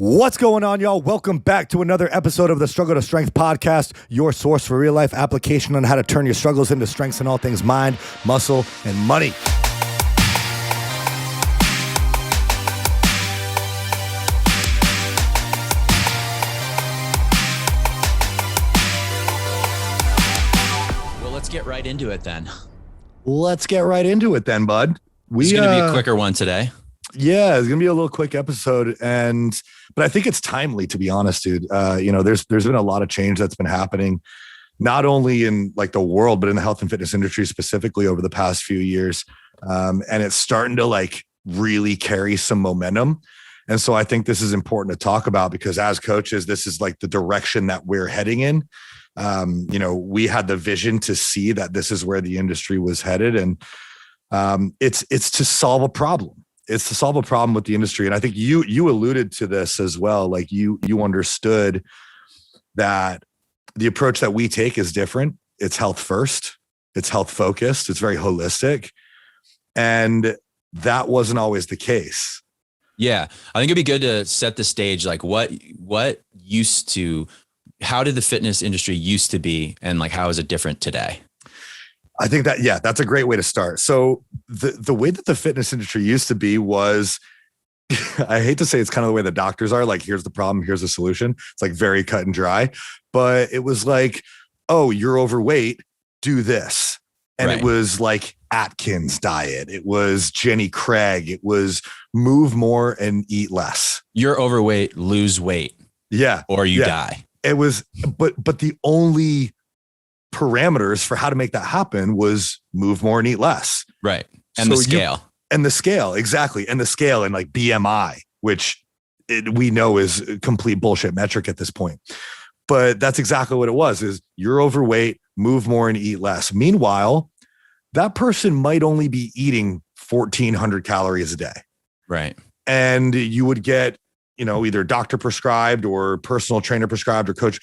What's going on, y'all? Welcome back to another episode of the Struggle to Strength podcast, your source for real life application on how to turn your struggles into strengths in all things mind, muscle, and money. Well, let's get right into it then. Let's get right into it then, bud. It's going to be a quicker one today. Yeah, it's gonna be a little quick episode, but I think it's timely, to be honest, dude. There's been a lot of change that's been happening, not only in like the world, but in the health and fitness industry specifically over the past few years, and it's starting to like really carry some momentum. And so I think this is important to talk about because as coaches, this is like the direction that we're heading in. We had the vision to see that this is where the industry was headed, and it's to solve a problem. It's to solve a problem with the industry. And I think you alluded to this as well. Like you understood that the approach that we take is different. It's health first. It's health focused. It's very holistic. And that wasn't always the case. Yeah. I think it'd be good to set the stage. Like how did the fitness industry used to be? And like, how is it different today? I think that's a great way to start. So the way that the fitness industry used to be was, I hate to say it's kind of the way the doctors are, like, here's the problem, here's the solution. It's like very cut and dry, but it was like, oh, you're overweight, do this. And It was like Atkins diet. It was Jenny Craig. It was move more and eat less. You're overweight, lose weight. Yeah. Or you die. It was, but the only parameters for how to make that happen was move more and eat less. Right. And the scale. Exactly. And the scale and like BMI, which we know is a complete bullshit metric at this point. But that's exactly what it was, is you're overweight, move more and eat less. Meanwhile, that person might only be eating 1,400 calories a day. Right. And you would get, either doctor prescribed or personal trainer prescribed or coach.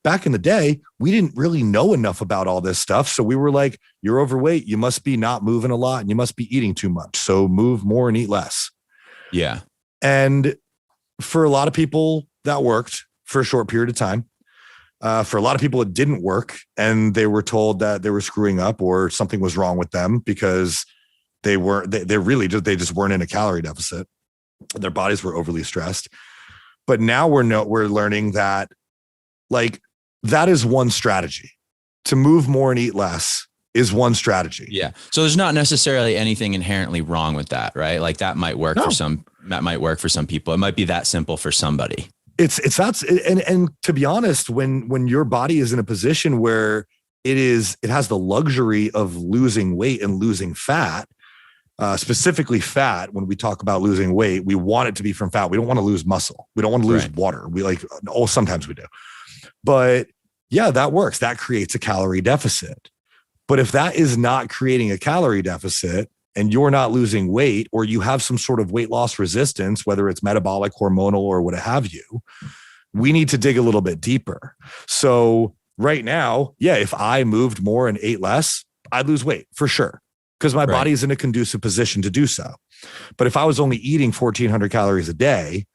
Back in the day, we didn't really know enough about all this stuff. So we were like, you're overweight. You must be not moving a lot and you must be eating too much. So move more and eat less. Yeah. And for a lot of people that worked for a short period of time. For a lot of people, it didn't work. And they were told that they were screwing up or something was wrong with them because they just weren't in a calorie deficit. Their bodies were overly stressed. But now we're learning that like that is one strategy. To move more and eat less is one strategy. Yeah. So there's not necessarily anything inherently wrong with that, right? Like that might work for some people. It might be that simple for somebody. It's that. And to be honest, when your body is in a position where it has the luxury of losing weight and losing fat, specifically fat. When we talk about losing weight, we want it to be from fat. We don't want to lose muscle. We don't want to lose water. Sometimes we do, but yeah, that works. That creates a calorie deficit. But if that is not creating a calorie deficit and you're not losing weight, or you have some sort of weight loss resistance, whether it's metabolic, hormonal, or what have you, we need to dig a little bit deeper. So right now, if I moved more and ate less, I'd lose weight for sure, because my body is in a conducive position to do so. But if I was only eating 1,400 calories a day,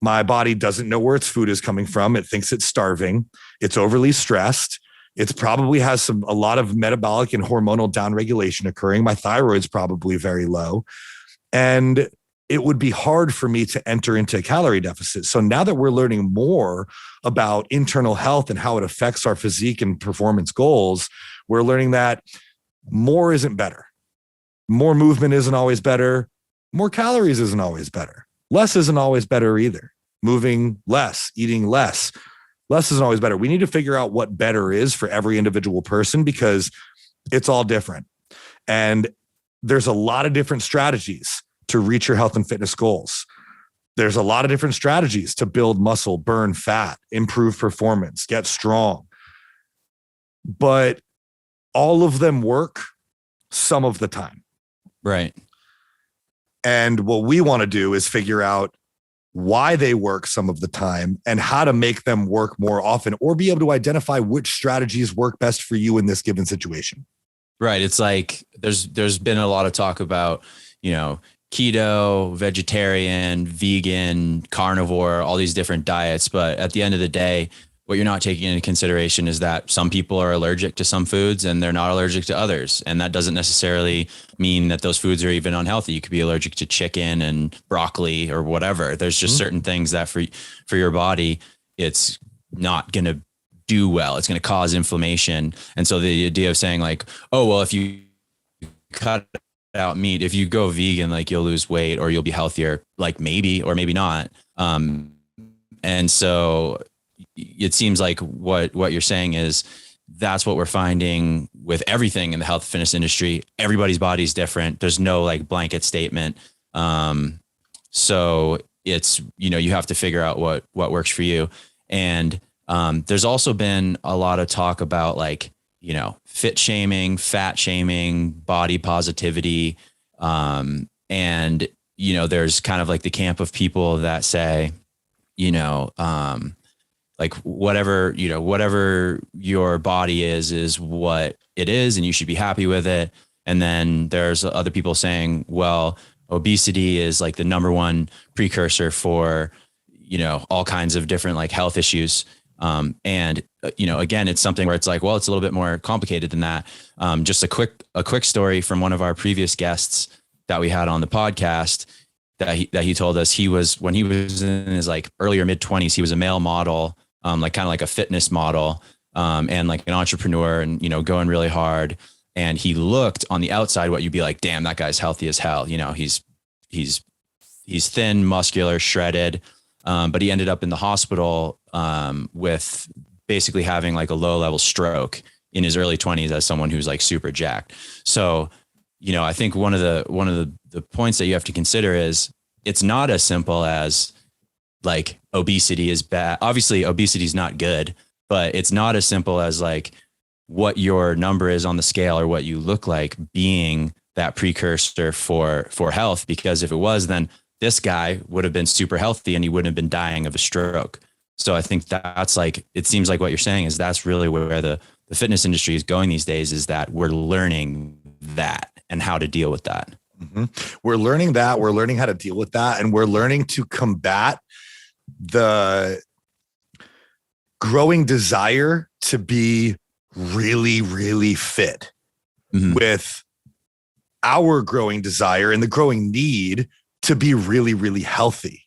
my body doesn't know where its food is coming from. It thinks it's starving. It's overly stressed. It probably has a lot of metabolic and hormonal downregulation occurring. My thyroid's probably very low. And it would be hard for me to enter into a calorie deficit. So now that we're learning more about internal health and how it affects our physique and performance goals, we're learning that more isn't better. More movement isn't always better. More calories isn't always better. Less isn't always better either. Moving less, eating less isn't always better. We need to figure out what better is for every individual person, because it's all different. And there's a lot of different strategies to reach your health and fitness goals. There's a lot of different strategies to build muscle, burn fat, improve performance, get strong. But all of them work some of the time. Right. And what we want to do is figure out why they work some of the time and how to make them work more often, or be able to identify which strategies work best for you in this given situation. Right. It's like there's been a lot of talk about, keto, vegetarian, vegan, carnivore, all these different diets. But at the end of the day, what you're not taking into consideration is that some people are allergic to some foods and they're not allergic to others. And that doesn't necessarily mean that those foods are even unhealthy. You could be allergic to chicken and broccoli or whatever. There's just certain things that for your body, it's not going to do well. It's going to cause inflammation. And so the idea of saying like, oh, well, if you cut out meat, if you go vegan, like you'll lose weight or you'll be healthier, like maybe, or maybe not. And so it seems like what you're saying is that's what we're finding with everything in the health and fitness industry. Everybody's body's different. There's no like blanket statement. So it's, you have to figure out what works for you. And there's also been a lot of talk about like, fit shaming, fat shaming, body positivity. And, there's kind of like the camp of people that say, like whatever your body is what it is, and you should be happy with it. And then there's other people saying, well, obesity is like the number one precursor for, all kinds of different like health issues. And again, it's something where it's like, well, it's a little bit more complicated than that. Just a quick story from one of our previous guests that we had on the podcast that he told us when he was in his like earlier mid-20s, he was a male model, like kind of like a fitness model, and like an entrepreneur and, going really hard. And he looked on the outside, what you'd be like, damn, that guy's healthy as hell. He's thin, muscular, shredded. But he ended up in the hospital, with basically having like a low level stroke in his early 20s as someone who's like super jacked. So, I think one of the points that you have to consider is it's not as simple as like obesity is bad. Obviously obesity is not good, but it's not as simple as like what your number is on the scale or what you look like being that precursor for health. Because if it was, then this guy would have been super healthy and he wouldn't have been dying of a stroke. So I think that's like, it seems like what you're saying is that's really where the fitness industry is going these days, is that we're learning that and how to deal with that. Mm-hmm. We're learning that. We're learning how to deal with that. And we're learning to combat the growing desire to be really, really fit with our growing desire and the growing need to be really, really healthy.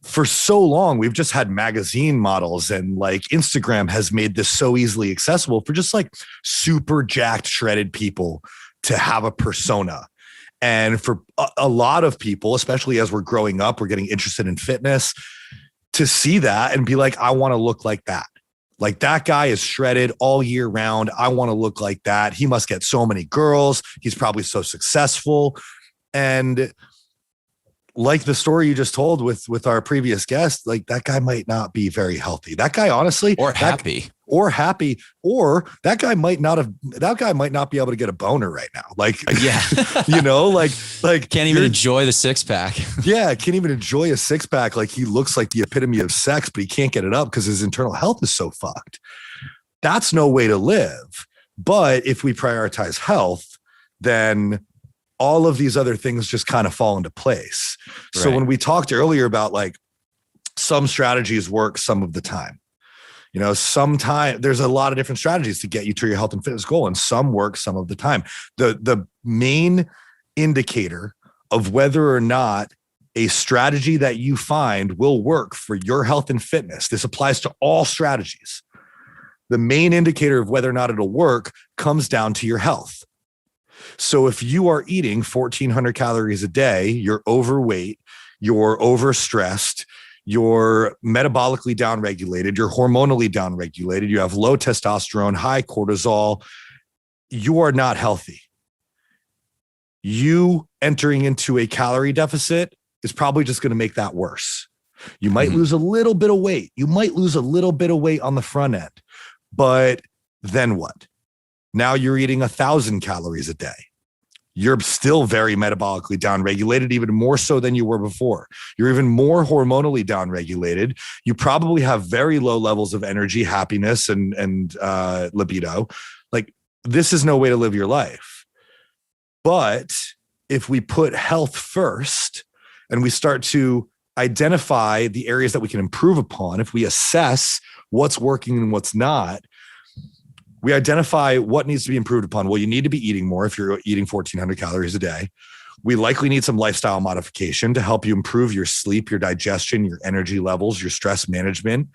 For so long, we've just had magazine models, and like Instagram has made this so easily accessible for just like super jacked, shredded people to have a persona. And for a lot of people, especially as we're growing up, we're getting interested in fitness, to see that and be like, I want to look like that. Like that guy is shredded all year round. I want to look like that. He must get so many girls. He's probably so successful. And like the story you just told with our previous guest, like that guy might not be very healthy. That guy, honestly, or happy, or that guy might not be able to get a boner right now. Like, yeah, like can't even enjoy the six pack. Yeah. Can't even enjoy a six pack. Like he looks like the epitome of sex, but he can't get it up because his internal health is so fucked. That's no way to live. But if we prioritize health, then all of these other things just kind of fall into place. Right. So when we talked earlier about like some strategies work some of the time, sometimes there's a lot of different strategies to get you to your health and fitness goal, and some work some of the time. The main indicator of whether or not a strategy that you find will work for your health and fitness, this applies to all strategies. The main indicator of whether or not it'll work comes down to your health. So if you are eating 1,400 calories a day, you're overweight, you're overstressed, you're metabolically downregulated, you're hormonally downregulated, you have low testosterone, high cortisol, you are not healthy. You entering into a calorie deficit is probably just going to make that worse. You might lose a little bit of weight. You might lose a little bit of weight on the front end, but then what? Now you're eating 1,000 calories a day. You're still very metabolically downregulated, even more so than you were before. You're even more hormonally downregulated. You probably have very low levels of energy, happiness, and libido. Like, this is no way to live your life. But if we put health first and we start to identify the areas that we can improve upon, if we assess what's working and what's not, we identify what needs to be improved upon. Well, you need to be eating more if you're eating 1,400 calories a day. We likely need some lifestyle modification to help you improve your sleep, your digestion, your energy levels, your stress management.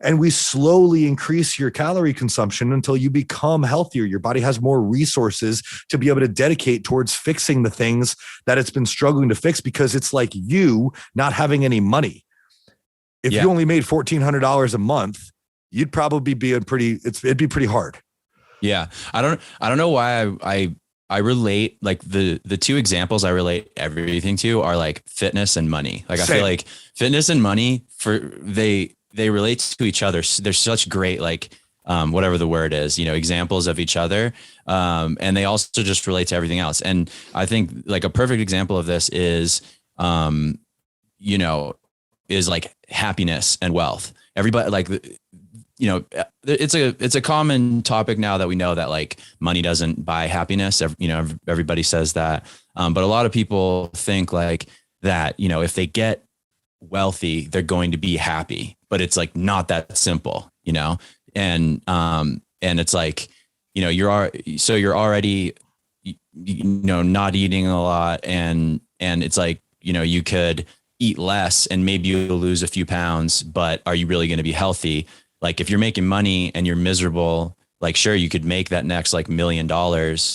And we slowly increase your calorie consumption until you become healthier. Your body has more resources to be able to dedicate towards fixing the things that it's been struggling to fix, because it's like you not having any money. If you only made $1,400 a month, you'd probably be it'd be pretty hard. Yeah. I don't know why I relate, like the two examples I relate everything to are like fitness and money. Like I feel like fitness and money they relate to each other. They're such great, like, whatever the word is, examples of each other. And they also just relate to everything else. And I think like a perfect example of this is, is like happiness and wealth. Everybody, like, it's a common topic now that we know that like money doesn't buy happiness. Everybody says that. But a lot of people think like that, if they get wealthy, they're going to be happy, but it's like not that simple, and it's like, you're already, not eating a lot. And it's like, you could eat less and maybe you'll lose a few pounds, but are you really going to be healthy? Like if you're making money and you're miserable, like, sure, you could make that next like $1 million,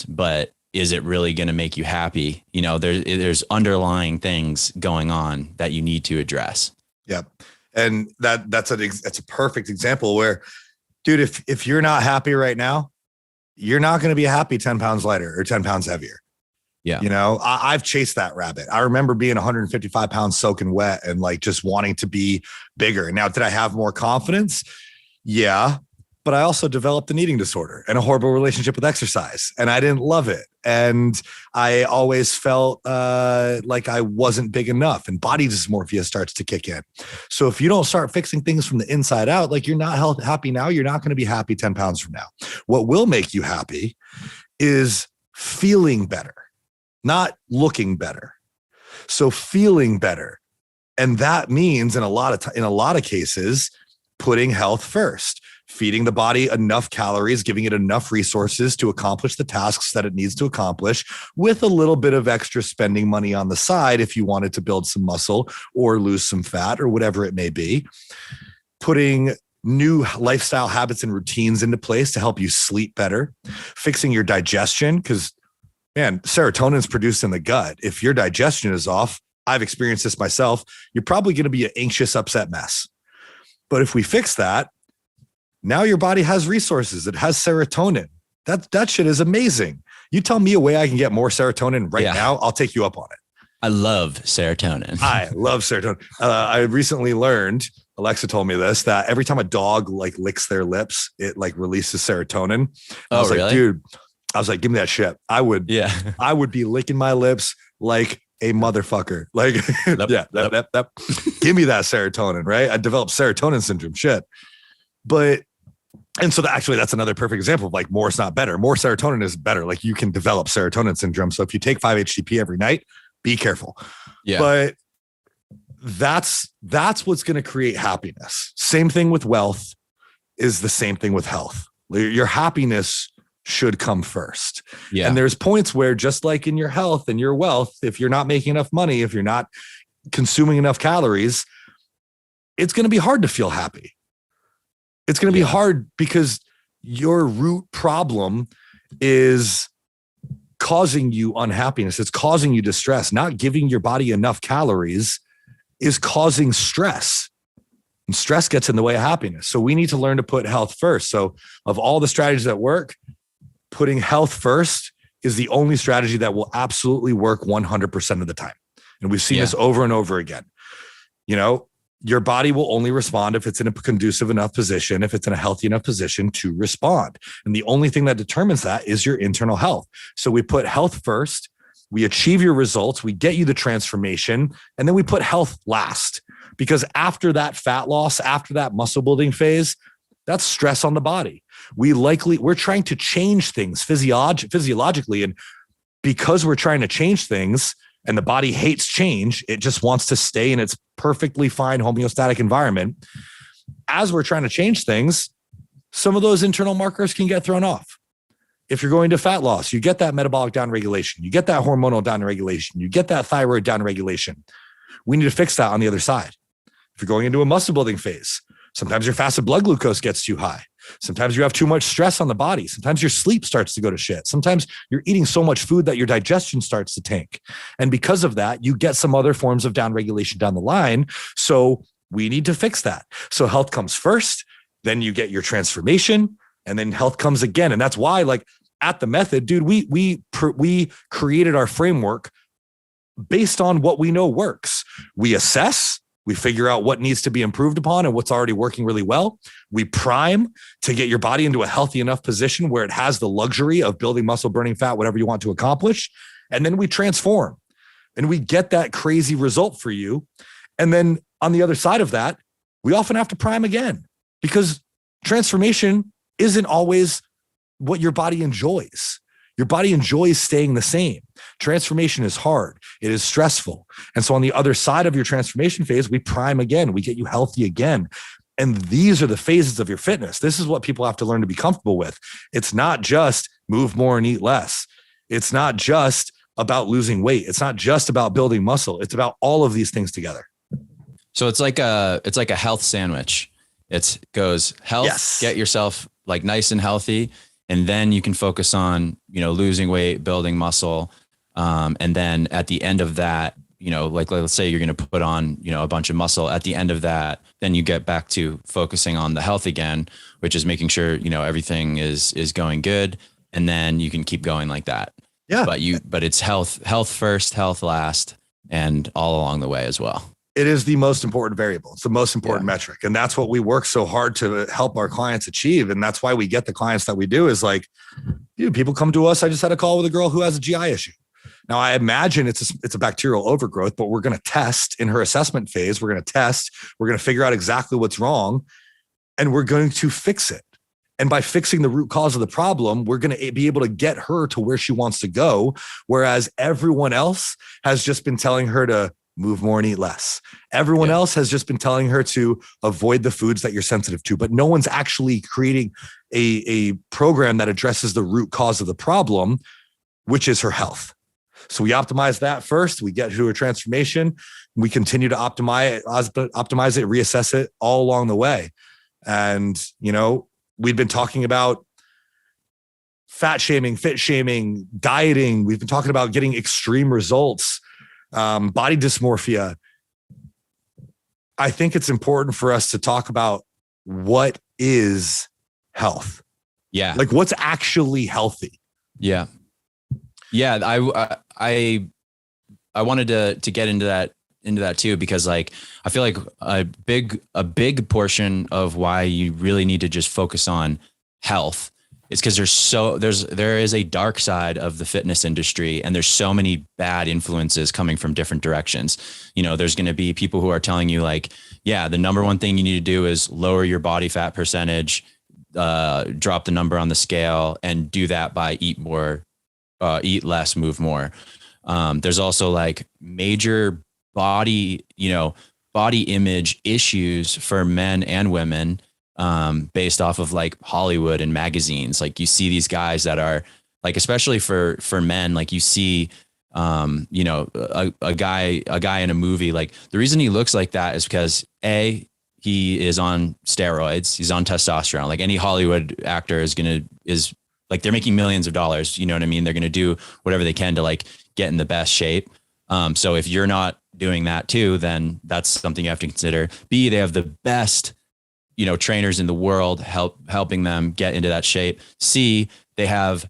but is it really going to make you happy? There's underlying things going on that you need to address. Yep. And that's a perfect example where, dude, if you're not happy right now, you're not going to be happy 10 pounds lighter or 10 pounds heavier. Yeah. I've chased that rabbit. I remember being 155 pounds soaking wet and like just wanting to be bigger. And now, did I have more confidence? Yeah. But I also developed an eating disorder and a horrible relationship with exercise, and I didn't love it. And I always felt like I wasn't big enough, and body dysmorphia starts to kick in. So if you don't start fixing things from the inside out, like you're not happy now, you're not going to be happy 10 pounds from now. What will make you happy is feeling better, not looking better. So feeling better. And that means in a lot of cases, putting health first. Feeding the body enough calories, giving it enough resources to accomplish the tasks that it needs to accomplish, with a little bit of extra spending money on the side if you wanted to build some muscle or lose some fat or whatever it may be. Putting new lifestyle habits and routines into place to help you sleep better. Fixing your digestion, because, man, serotonin is produced in the gut. If your digestion is off, I've experienced this myself, you're probably going to be an anxious, upset mess. But if we fix that, now your body has resources. It has serotonin. That shit is amazing. You tell me a way I can get more serotonin right now, I'll take you up on it. I love serotonin. I love serotonin. I recently learned, Alexa told me this, that every time a dog like licks their lips, it like releases serotonin. I was like, dude, give me that shit. I would be licking my lips like a motherfucker. Like, give me that serotonin, right? I developed serotonin syndrome shit. And so that's another perfect example of like more is not better. More serotonin is better. Like you can develop serotonin syndrome. So if you take 5-HTP every night, be careful. Yeah. But that's what's going to create happiness. Same thing with wealth is the same thing with health. Your happiness should come first. Yeah. And there's points where, just like in your health and your wealth, if you're not making enough money, if you're not consuming enough calories, it's going to be hard to feel happy. It's going to be hard because your root problem is causing you unhappiness. It's causing you distress. Not giving your body enough calories is causing stress. And stress gets in the way of happiness. So we need to learn to put health first. So of all the strategies that work, putting health first is the only strategy that will absolutely work 100% of the time. And we've seen this over and over again. Your body will only respond if it's in a conducive enough position, if it's in a healthy enough position to respond. And the only thing that determines that is your internal health. So we put health first, we achieve your results, we get you the transformation, and then we put health last. Because after that fat loss, after that muscle building phase, that's stress on the body. We're trying to change things physiologically. And because we're trying to change things and the body hates change, it just wants to stay in its perfectly fine homeostatic environment. As we're trying to change things, some of those internal markers can get thrown off. If you're going to fat loss, you get that metabolic downregulation, you get that hormonal downregulation, you get that thyroid downregulation. We need to fix that on the other side. If you're going into a muscle building phase, sometimes your fasted blood glucose gets too high. Sometimes you have too much stress on the body. Sometimes your sleep starts to go to shit. Sometimes you're eating so much food that your digestion starts to tank. And because of that, you get some other forms of downregulation down the line. So we need to fix that. So health comes first, then you get your transformation, and then health comes again. And that's why, like, at the method, dude, we created our framework based on what we know works. We assess, we figure out what needs to be improved upon and what's already working really well. We prime to get your body into a healthy enough position where it has the luxury of building muscle, burning fat, whatever you want to accomplish. And then we transform and we get that crazy result for you. And then on the other side of that, we often have to prime again, because transformation isn't always what your body enjoys. Your body enjoys staying the same. Transformation is hard. It is stressful. And so on the other side of your transformation phase, we prime again. We get you healthy again. And these are the phases of your fitness. This is what people have to learn to be comfortable with. It's not just move more and eat less. It's not just about losing weight. It's not just about building muscle. It's about all of these things together. So it's like a health sandwich. It goes health, yes. Get yourself like nice and healthy. And then you can focus on, losing weight, building muscle. And then at the end of that, like let's say you're going to put on, a bunch of muscle. At the end of that, then you get back to focusing on the health again, which is making sure, everything is going good. And then you can keep going like that. Yeah. But it's health first, health last, and all along the way as well. It is the most important variable. It's the most important metric. And that's what we work so hard to help our clients achieve. And that's why we get the clients that we do is like, dude, people come to us. I just had a call with a girl who has a GI issue. Now I imagine it's a bacterial overgrowth, but we're going to test in her assessment phase. We're going to test, we're going to figure out exactly what's wrong, and we're going to fix it. And by fixing the root cause of the problem, we're going to be able to get her to where she wants to go. Whereas everyone else has just been telling her to move more and eat less. Everyone else has just been telling her to avoid the foods that you're sensitive to, but no one's actually creating a program that addresses the root cause of the problem, which is her health. So we optimize that first. We get to her transformation. We continue to optimize it, reassess it all along the way. And, we've been talking about fat shaming, fit shaming, dieting. We've been talking about getting extreme results. Body dysmorphia. I think it's important for us to talk about what is health. Yeah. Like what's actually healthy. Yeah. Yeah. I wanted to get into that too, because like, I feel like a big portion of why you really need to just focus on health is because there is a dark side of the fitness industry, and there's so many bad influences coming from different directions. There's going to be people who are telling you like, yeah, the number one thing you need to do is lower your body fat percentage, drop the number on the scale, and do that by eat eat less, move more. There's also like major body image issues for men and women, based off of like Hollywood and magazines. Like you see these guys that are like, especially for men, like you see, a guy in a movie, like the reason he looks like that is because he is on steroids. He's on testosterone. Like any Hollywood actor is like, they're making millions of dollars. You know what I mean? They're going to do whatever they can to like get in the best shape. So if you're not doing that too, then that's something you have to consider. B, they have the best trainers in the world helping them get into that shape. C, they have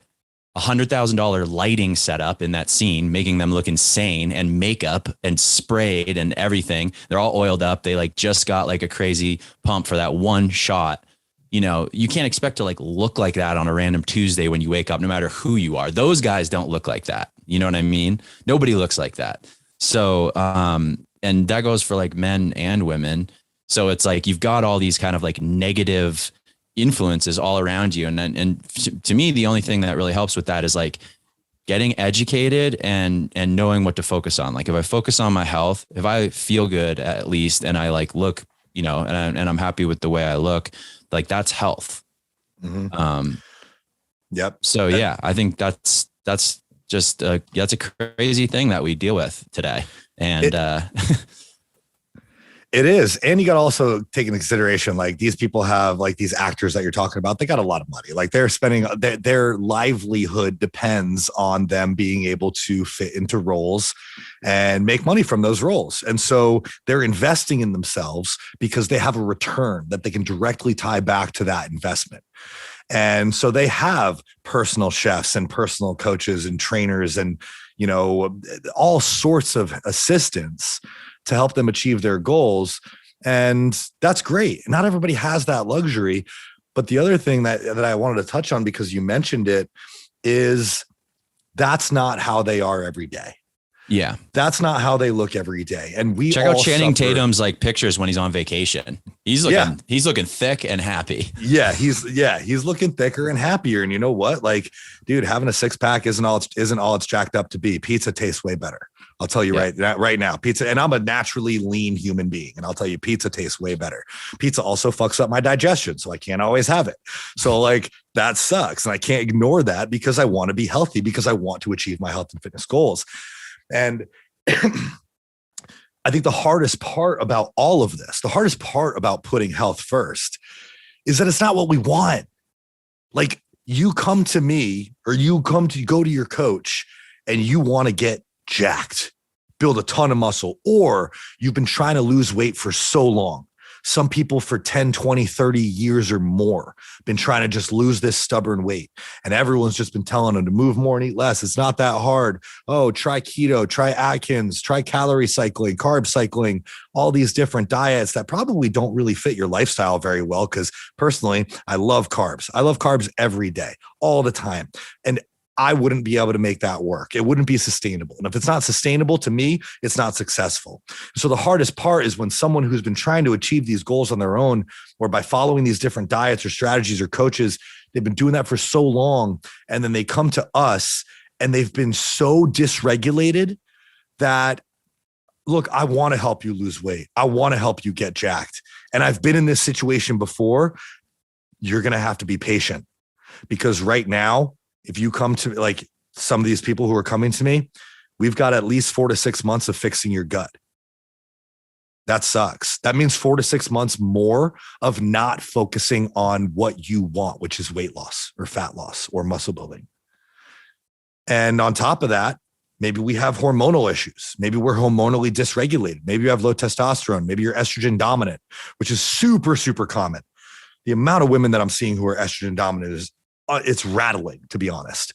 $100,000 lighting set up in that scene, making them look insane, and makeup and sprayed and everything. They're all oiled up. They like just got like a crazy pump for that one shot. You can't expect to like look like that on a random Tuesday when you wake up, no matter who you are. Those guys don't look like that. You know what I mean? Nobody looks like that. So, and that goes for like men and women. So it's like, you've got all these kind of like negative influences all around you. And to me, the only thing that really helps with that is like getting educated and knowing what to focus on. Like if I focus on my health, if I feel good at least, and I like look, and I'm happy with the way I look, like that's health. Mm-hmm. Yep. So yeah, I think that's just that's a crazy thing that we deal with today. And it is. And you got to also take into consideration, like these people have like these actors that you're talking about, they got a lot of money. Like they're spending their livelihood depends on them being able to fit into roles and make money from those roles. And so they're investing in themselves because they have a return that they can directly tie back to that investment. And so they have personal chefs and personal coaches and trainers and, all sorts of assistants to help them achieve their goals. And that's great. Not everybody has that luxury. But the other thing that I wanted to touch on, because you mentioned it, is that's not how they are every day. Yeah. That's not how they look every day. And we check out Channing Tatum's like pictures when he's on vacation. He's looking thick and happy. Yeah. He's looking thicker and happier. And you know what? Like, dude, having a 6-pack isn't all it's jacked up to be. Pizza tastes way better. I'll tell you right now, pizza, and I'm a naturally lean human being. And I'll tell you, pizza tastes way better. Pizza also fucks up my digestion. So I can't always have it. So like that sucks. And I can't ignore that because I want to be healthy, because I want to achieve my health and fitness goals. And I think the hardest part about all of this, the hardest part about putting health first, is that it's not what we want. Like you come to me or you go to your coach and you want to get jacked, build a ton of muscle, or you've been trying to lose weight for so long. Some people for 10, 20, 30 years or more been trying to just lose this stubborn weight. And everyone's just been telling them to move more and eat less. It's not that hard. Oh, try keto, try Atkins, try calorie cycling, carb cycling, all these different diets that probably don't really fit your lifestyle very well. Because personally, I love carbs. I love carbs every day, all the time. And I wouldn't be able to make that work. It wouldn't be sustainable. And if it's not sustainable to me, it's not successful. So the hardest part is when someone who's been trying to achieve these goals on their own, or by following these different diets or strategies or coaches, they've been doing that for so long. And then they come to us and they've been so dysregulated that, look, I want to help you lose weight. I want to help you get jacked. And I've been in this situation before. You're going to have to be patient, because right now, if you come to like some of these people who are coming to me, we've got at least 4 to 6 months of fixing your gut. That sucks. That means 4 to 6 months more of not focusing on what you want, which is weight loss or fat loss or muscle building. And on top of that, maybe we have hormonal issues. Maybe we're hormonally dysregulated. Maybe you have low testosterone. Maybe you're estrogen dominant, which is super, super common. The amount of women that I'm seeing who are estrogen dominant is it's rattling, to be honest.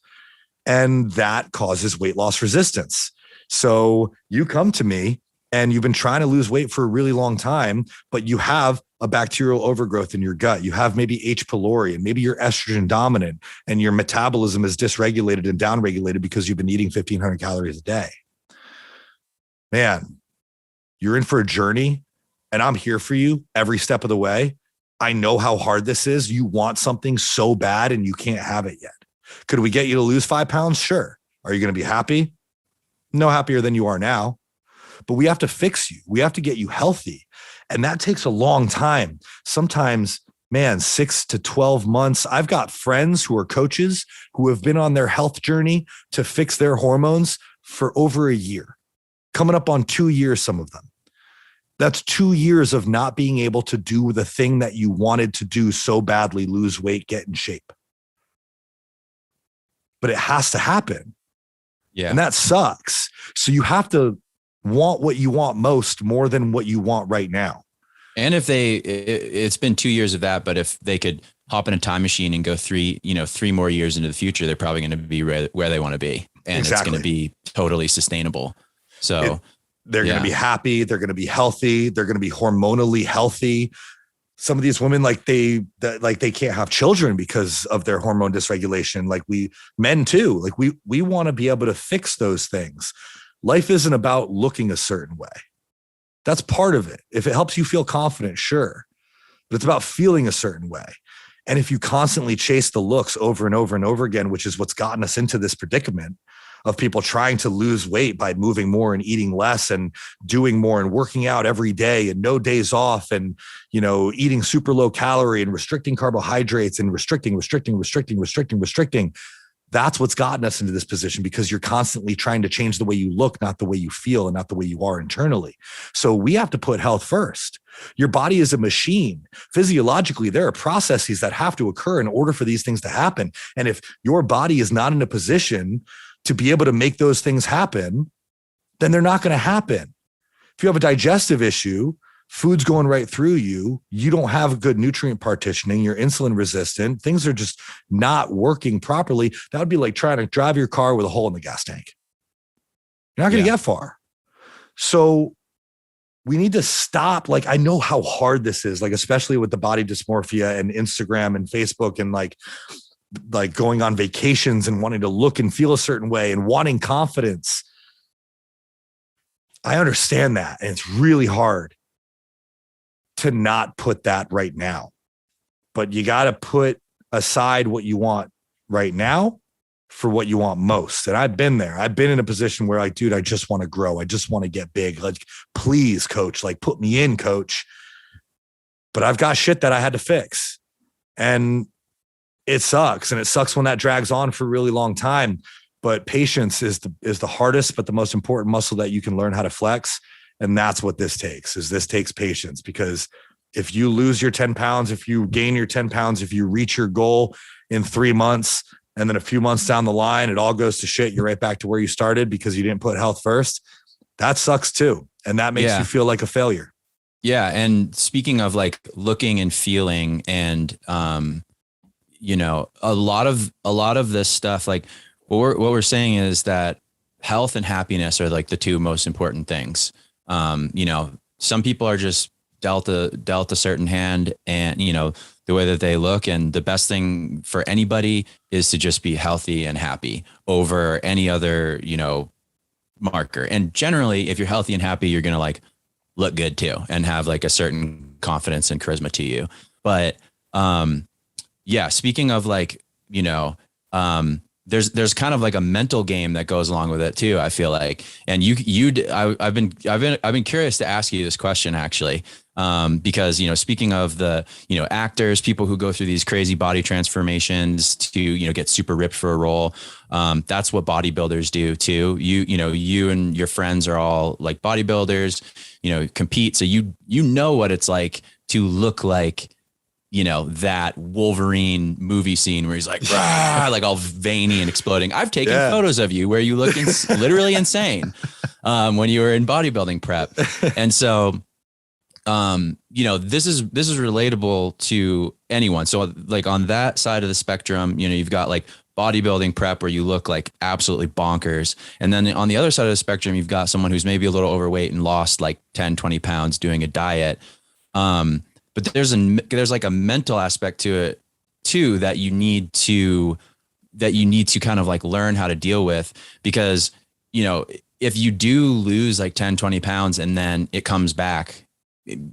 And that causes weight loss resistance. So you come to me and you've been trying to lose weight for a really long time, but you have a bacterial overgrowth in your gut. You have maybe H. pylori, and maybe you're estrogen dominant and your metabolism is dysregulated and downregulated because you've been eating 1,500 calories a day. Man, you're in for a journey, and I'm here for you every step of the way. I know how hard this is. You want something so bad and you can't have it yet. Could we get you to lose 5 pounds? Sure. Are you going to be happy? No happier than you are now. But we have to fix you. We have to get you healthy. And that takes a long time. Sometimes, man, 6 to 12 months. I've got friends who are coaches who have been on their health journey to fix their hormones for over a year, coming up on 2 years, some of them. That's 2 years of not being able to do the thing that you wanted to do so badly, lose weight, get in shape. But it has to happen. Yeah. And that sucks. So you have to want what you want most more than what you want right now. And if it's been 2 years of that, but if they could hop in a time machine and go 3 more years into the future, they're probably going to be where they want to be. And It's going to be totally sustainable. So they're going to be happy. They're going to be healthy. They're going to be hormonally healthy. Some of these women, they can't have children because of their hormone dysregulation. Like men too, like we want to be able to fix those things. Life isn't about looking a certain way. That's part of it. If it helps you feel confident, sure. But it's about feeling a certain way. And if you constantly chase the looks over and over and over again, which is what's gotten us into this predicament, of people trying to lose weight by moving more and eating less and doing more and working out every day and no days off and, eating super low calorie and restricting carbohydrates and restricting. That's what's gotten us into this position, because you're constantly trying to change the way you look, not the way you feel and not the way you are internally. So we have to put health first. Your body is a machine. Physiologically, there are processes that have to occur in order for these things to happen. And if your body is not in a position to be able to make those things happen, then they're not going to happen. If you have a digestive issue, food's going right through you, you don't have good nutrient partitioning, you're insulin resistant, things are just not working properly. That would be like trying to drive your car with a hole in the gas tank. You're not going to get far. So we need to stop. Like, I know how hard this is, like, especially with the body dysmorphia and Instagram and Facebook and like going on vacations and wanting to look and feel a certain way and wanting confidence. I understand that. And it's really hard to not put that right now, but you got to put aside what you want right now for what you want most. And I've been there. I've been in a position where, like, dude, I just want to grow. I just want to get big. Like, please, coach, like, put me in, coach. But I've got shit that I had to fix, and it sucks. And it sucks when that drags on for a really long time. But patience is the hardest, but the most important muscle that you can learn how to flex. And that's what this takes. This takes patience, because if you lose your 10 pounds, if you gain your 10 pounds, if you reach your goal in 3 months, and then a few months down the line, it all goes to shit, you're right back to where you started because you didn't put health first. That sucks too. And that makes you feel like a failure. Yeah. And speaking of like looking and feeling and, a lot of this stuff, like what we're saying is that health and happiness are like the two most important things. Some people are just dealt a certain hand, and, the way that they look, and the best thing for anybody is to just be healthy and happy over any other, marker. And generally, if you're healthy and happy, you're going to like look good too, and have like a certain confidence and charisma to you. But, speaking of like, there's kind of like a mental game that goes along with it too, I feel like. And I've been curious to ask you this question actually, because, speaking of the, actors, people who go through these crazy body transformations to, get super ripped for a role. That's what bodybuilders do too. You and your friends are all like bodybuilders, compete. So you know what it's like to look like, that Wolverine movie scene where he's like, like all veiny and exploding. I've taken photos of you where you look literally insane when you were in bodybuilding prep. And so, this is relatable to anyone. So like on that side of the spectrum, you've got like bodybuilding prep where you look like absolutely bonkers. And then on the other side of the spectrum, you've got someone who's maybe a little overweight and lost like 10, 20 pounds doing a diet. But there's like a mental aspect to it too, that you need to kind of like learn how to deal with, because, if you do lose like 10, 20 pounds and then it comes back,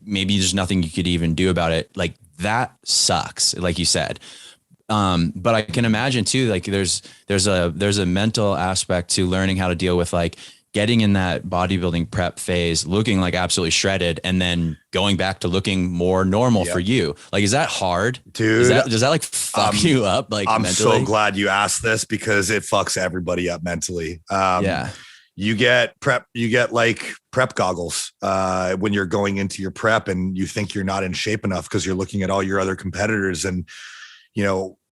maybe there's nothing you could even do about it. Like that sucks, like you said. But I can imagine too, like there's a mental aspect to learning how to deal with like getting in that bodybuilding prep phase, looking like absolutely shredded, and then going back to looking more normal for you. Like, is that hard? Dude, does that like fuck you up? Like, I'm mentally? so glad you asked this, because it fucks everybody up mentally. You get like prep goggles when you're going into your prep, and you think you're not in shape enough because you're looking at all your other competitors. And,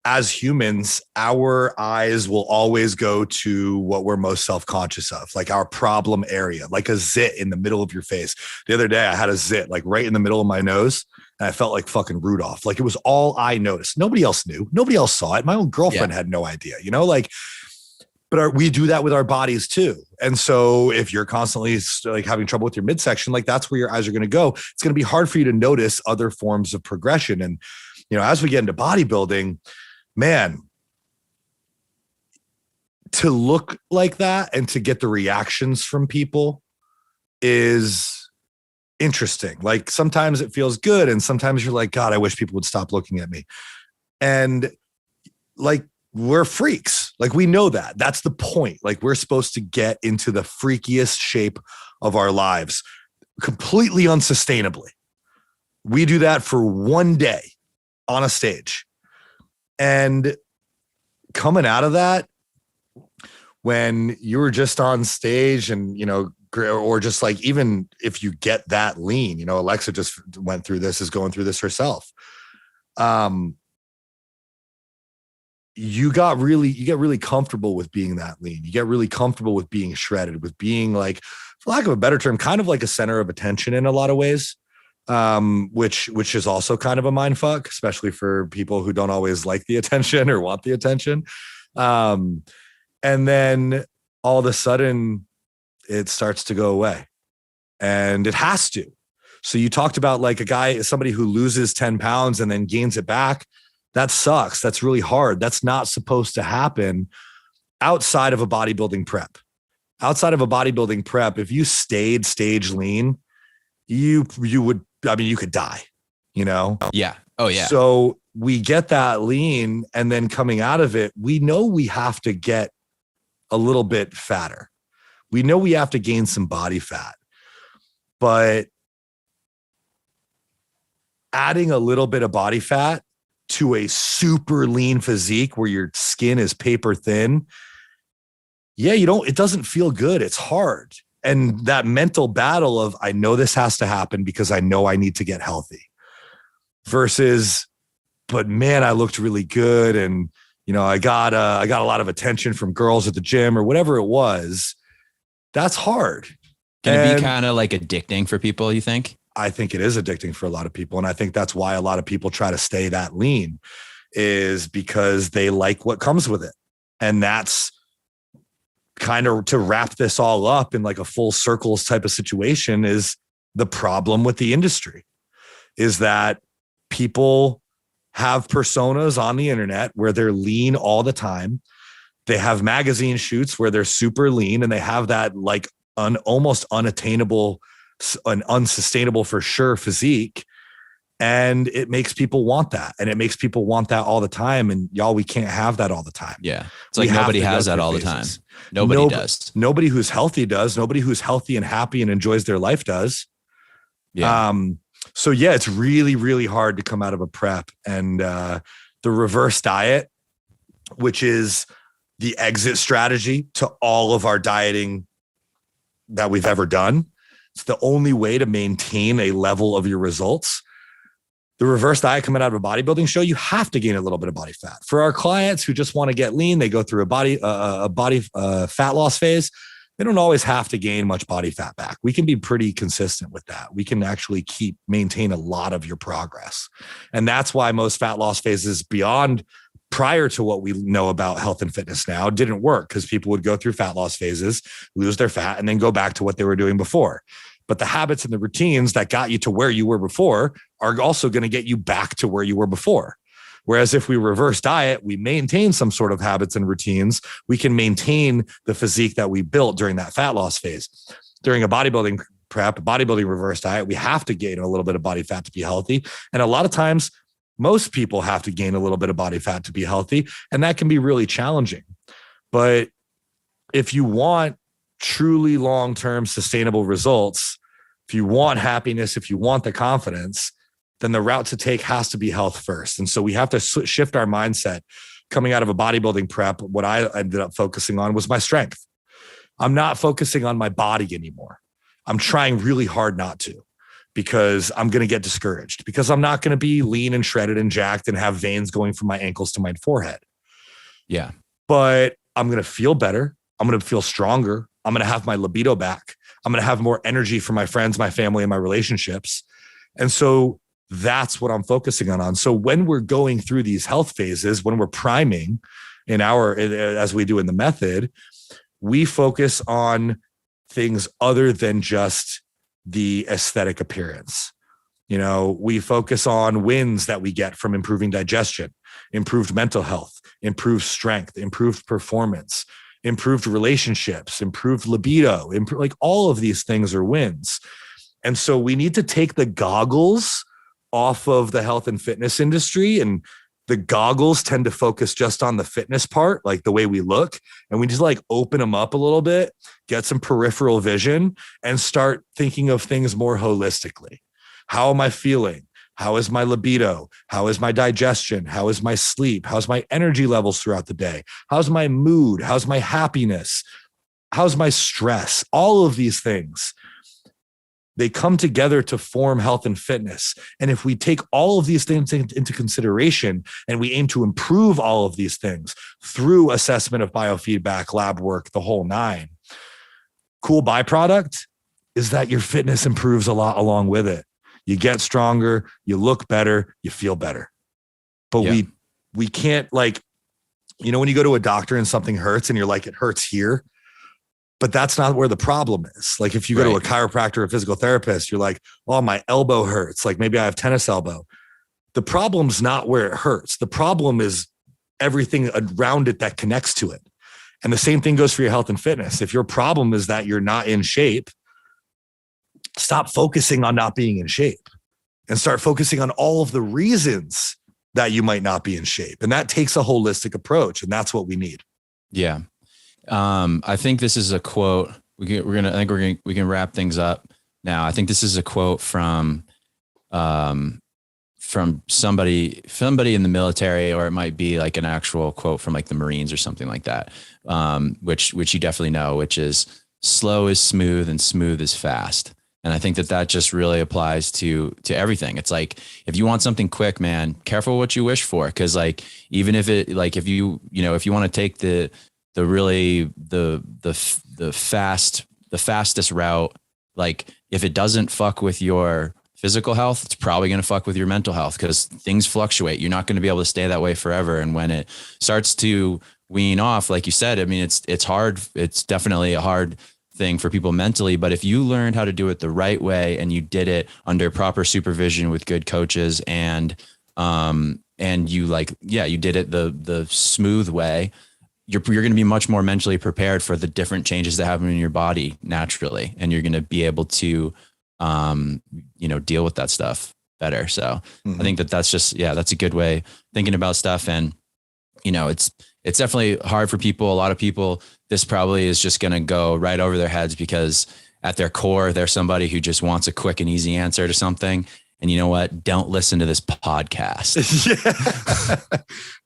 as humans, our eyes will always go to what we're most self-conscious of, like our problem area, like a zit in the middle of your face. The other day I had a zit like right in the middle of my nose, and I felt like fucking Rudolph. Like it was all I noticed. Nobody else knew. Nobody else saw it. My own girlfriend had no idea, but we do that with our bodies too. And so if you're constantly like having trouble with your midsection, like that's where your eyes are going to go. It's going to be hard for you to notice other forms of progression. And, as we get into bodybuilding, man, to look like that and to get the reactions from people is interesting. Like sometimes it feels good, and sometimes you're like, God, I wish people would stop looking at me. And like we're freaks. Like, we know that. That's the point. Like, we're supposed to get into the freakiest shape of our lives completely unsustainably. We do that for one day on a stage. And coming out of that, when you were just on stage and, you know, or just like, even if you get that lean, you know, Alexa just went through this, is going through this herself. You get really comfortable with being that lean. You get really comfortable with being shredded, with being, like, for lack of a better term, kind of like a center of attention in a lot of ways. Which is also kind of a mind fuck, especially for people who don't always like the attention or want the attention. And then all of a sudden it starts to go away, and it has to. So you talked about, like, somebody who loses 10 pounds and then gains it back. That sucks. That's really hard. That's not supposed to happen outside of a bodybuilding prep. Outside of a bodybuilding prep, if you stayed stage lean, you would, I mean, you could die, you know? Yeah. Oh yeah. So we get that lean, and then coming out of it, we know we have to get a little bit fatter. We know we have to gain some body fat, but adding a little bit of body fat to a super lean physique where your skin is paper thin, it doesn't feel good. It's hard. And that mental battle of, I know this has to happen because I know I need to get healthy, versus, but man, I looked really good. And, you know, I got a lot of attention from girls at the gym or whatever it was. That's hard. Can it be kind of like addicting for people, you think? I think it is addicting for a lot of people. And I think that's why a lot of people try to stay that lean, is because they like what comes with it. And that's kind of, to wrap this all up in like a full circles type of situation, is the problem with the industry, is that people have personas on the internet where they're lean all the time. They have magazine shoots where they're super lean, and they have that, like, almost unattainable, an unsustainable for sure physique. And it makes people want that. And it makes people want that all the time. And y'all, we can't have that all the time. Yeah. It's like nobody has that all the time. Nobody does. Nobody who's healthy does. Nobody who's healthy and happy and enjoys their life does. Yeah. So yeah, it's really, really hard to come out of a prep. And the reverse diet, which is the exit strategy to all of our dieting that we've ever done. It's the only way to maintain a level of your results. The reverse diet coming out of a bodybuilding show, you have to gain a little bit of body fat. For our clients who just want to get lean, they go through a body fat loss phase. They don't always have to gain much body fat back. We can be pretty consistent with that. We can actually maintain a lot of your progress. And that's why most fat loss phases prior to what we know about health and fitness now didn't work, because people would go through fat loss phases, lose their fat, and then go back to what they were doing before. But the habits and the routines that got you to where you were before are also going to get you back to where you were before. Whereas if we reverse diet, we maintain some sort of habits and routines, we can maintain the physique that we built during that fat loss phase. During a bodybuilding prep, bodybuilding reverse diet, we have to gain a little bit of body fat to be healthy. And a lot of times, most people have to gain a little bit of body fat to be healthy. And that can be really challenging. But if you want truly long-term sustainable results, if you want happiness, if you want the confidence, then the route to take has to be health first. And so we have to shift our mindset. Coming out of a bodybuilding prep, what I ended up focusing on was my strength. I'm not focusing on my body anymore. I'm trying really hard not to, because I'm going to get discouraged, because I'm not going to be lean and shredded and jacked and have veins going from my ankles to my forehead. Yeah. But I'm going to feel better. I'm going to feel stronger. I'm going to have my libido back. I'm going to have more energy for my friends, my family, and my relationships. And so that's what I'm focusing on. So when we're going through these health phases, when we're priming as we do in the method, we focus on things other than just the aesthetic appearance. You know, we focus on wins that we get from improving digestion, improved mental health, improved strength, improved performance, improved relationships, improved libido, like all of these things are wins. And so we need to take the goggles off of the health and fitness industry and The goggles tend to focus just on the fitness part, like the way we look. And we just like open them up a little bit, get some peripheral vision, and start thinking of things more holistically. How am I feeling? How is my libido? How is my digestion? How is my sleep? How's my energy levels throughout the day? How's my mood? How's my happiness? How's my stress? All of these things, they come together to form health and fitness. And if we take all of these things into consideration and we aim to improve all of these things through assessment of biofeedback, lab work, the whole nine, cool byproduct is that your fitness improves a lot along with it. You get stronger, you look better, you feel better. But we can't, like, you know, when you go to a doctor and something hurts and you're like, it hurts here, but that's not where the problem is. Like if you go to a chiropractor or a physical therapist, you're like, oh, my elbow hurts. Like maybe I have tennis elbow. The problem's not where it hurts. The problem is everything around it that connects to it. And the same thing goes for your health and fitness. If your problem is that you're not in shape, stop focusing on not being in shape and start focusing on all of the reasons that you might not be in shape. And that takes a holistic approach. And that's what we need. Yeah. I think this is a quote. We can wrap things up now. I think this is a quote from somebody in the military, or it might be like an actual quote from like the Marines or something like that. Which you definitely know, which is slow is smooth and smooth is fast. And I think that just really applies to everything. It's like, if you want something quick, man, careful what you wish for. Cause like, even if it, like, if you want to take the fastest route, like if it doesn't fuck with your physical health, it's probably going to fuck with your mental health, because things fluctuate. You're not going to be able to stay that way forever. And when it starts to wean off, like you said, I mean, it's hard. It's definitely a hard thing for people mentally, but if you learned how to do it the right way and you did it under proper supervision with good coaches and you you did it the smooth way, you're going to be much more mentally prepared for the different changes that happen in your body naturally. And you're going to be able to, deal with that stuff better. So I think that's just, that's a good way of thinking about stuff. And, it's definitely hard for people. A lot of people, this probably is just going to go right over their heads, because at their core, they're somebody who just wants a quick and easy answer to something. And you know what? Don't listen to this podcast.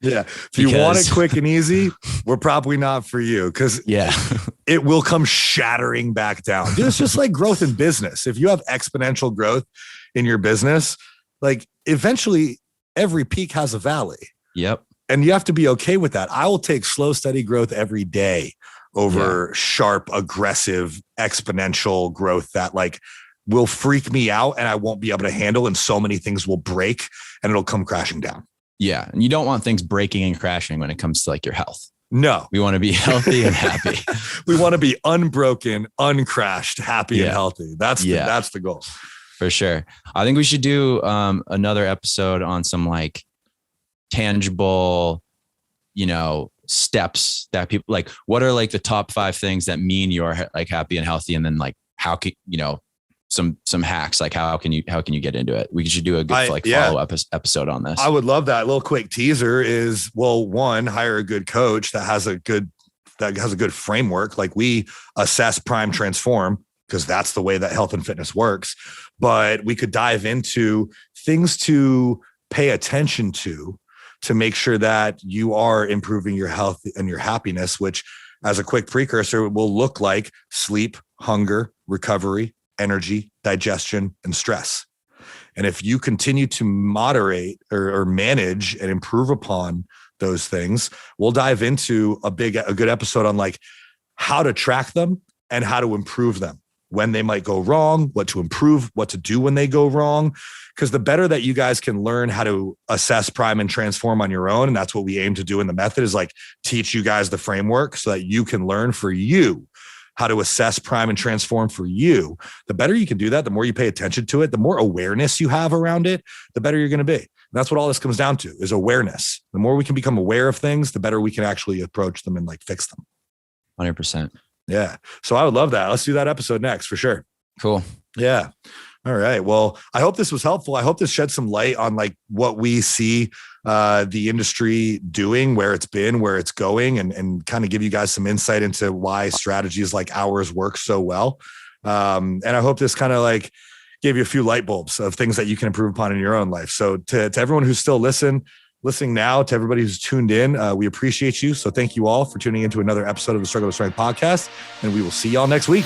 Yeah. If you want it quick and easy, we're probably not for you, because it will come shattering back down. Dude, it's just like growth in business. If you have exponential growth in your business, like eventually every peak has a valley. Yep. And you have to be okay with that. I will take slow, steady growth every day over sharp, aggressive, exponential growth that like will freak me out and I won't be able to handle. And so many things will break and it'll come crashing down. Yeah. And you don't want things breaking and crashing when it comes to like your health. No, we want to be healthy and happy. We want to be unbroken, uncrashed, happy and healthy. That's the goal. For sure. I think we should do another episode on some like tangible, steps that people like. What are like the top 5 things that mean you're like happy and healthy? And then like, how can, some hacks, like how can you get into it? We should do a good follow up episode on this. I would love that. A little quick teaser is, well, one, hire a good coach that has a good framework. Like we assess, prime, transform, because that's the way that health and fitness works. But we could dive into things to pay attention to make sure that you are improving your health and your happiness, which as a quick precursor will look like sleep, hunger, recovery, energy, digestion, and stress. And if you continue to moderate or manage and improve upon those things, we'll dive into a good episode on like how to track them and how to improve them, when they might go wrong, what to improve, what to do when they go wrong. Because the better that you guys can learn how to assess, prime, and transform on your own, and that's what we aim to do in the method, is like teach you guys the framework so that you can learn for you how to assess, prime, and transform for you. The better you can do that, the more you pay attention to it, the more awareness you have around it, the better you're going to be. And that's what all this comes down to, is awareness. The more we can become aware of things, the better we can actually approach them and like fix them. 100%. Yeah. So I would love that. Let's do that episode next for sure. Cool. Yeah. All right. Well, I hope this was helpful. I hope this shed some light on like what we see the industry doing, where it's been, where it's going, and kind of give you guys some insight into why strategies like ours work so well. And I hope this kind of like gave you a few light bulbs of things that you can improve upon in your own life. So to everyone who's still listening now, to everybody who's tuned in, we appreciate you. So thank you all for tuning into another episode of the Struggle to Strength podcast, and we will see y'all next week.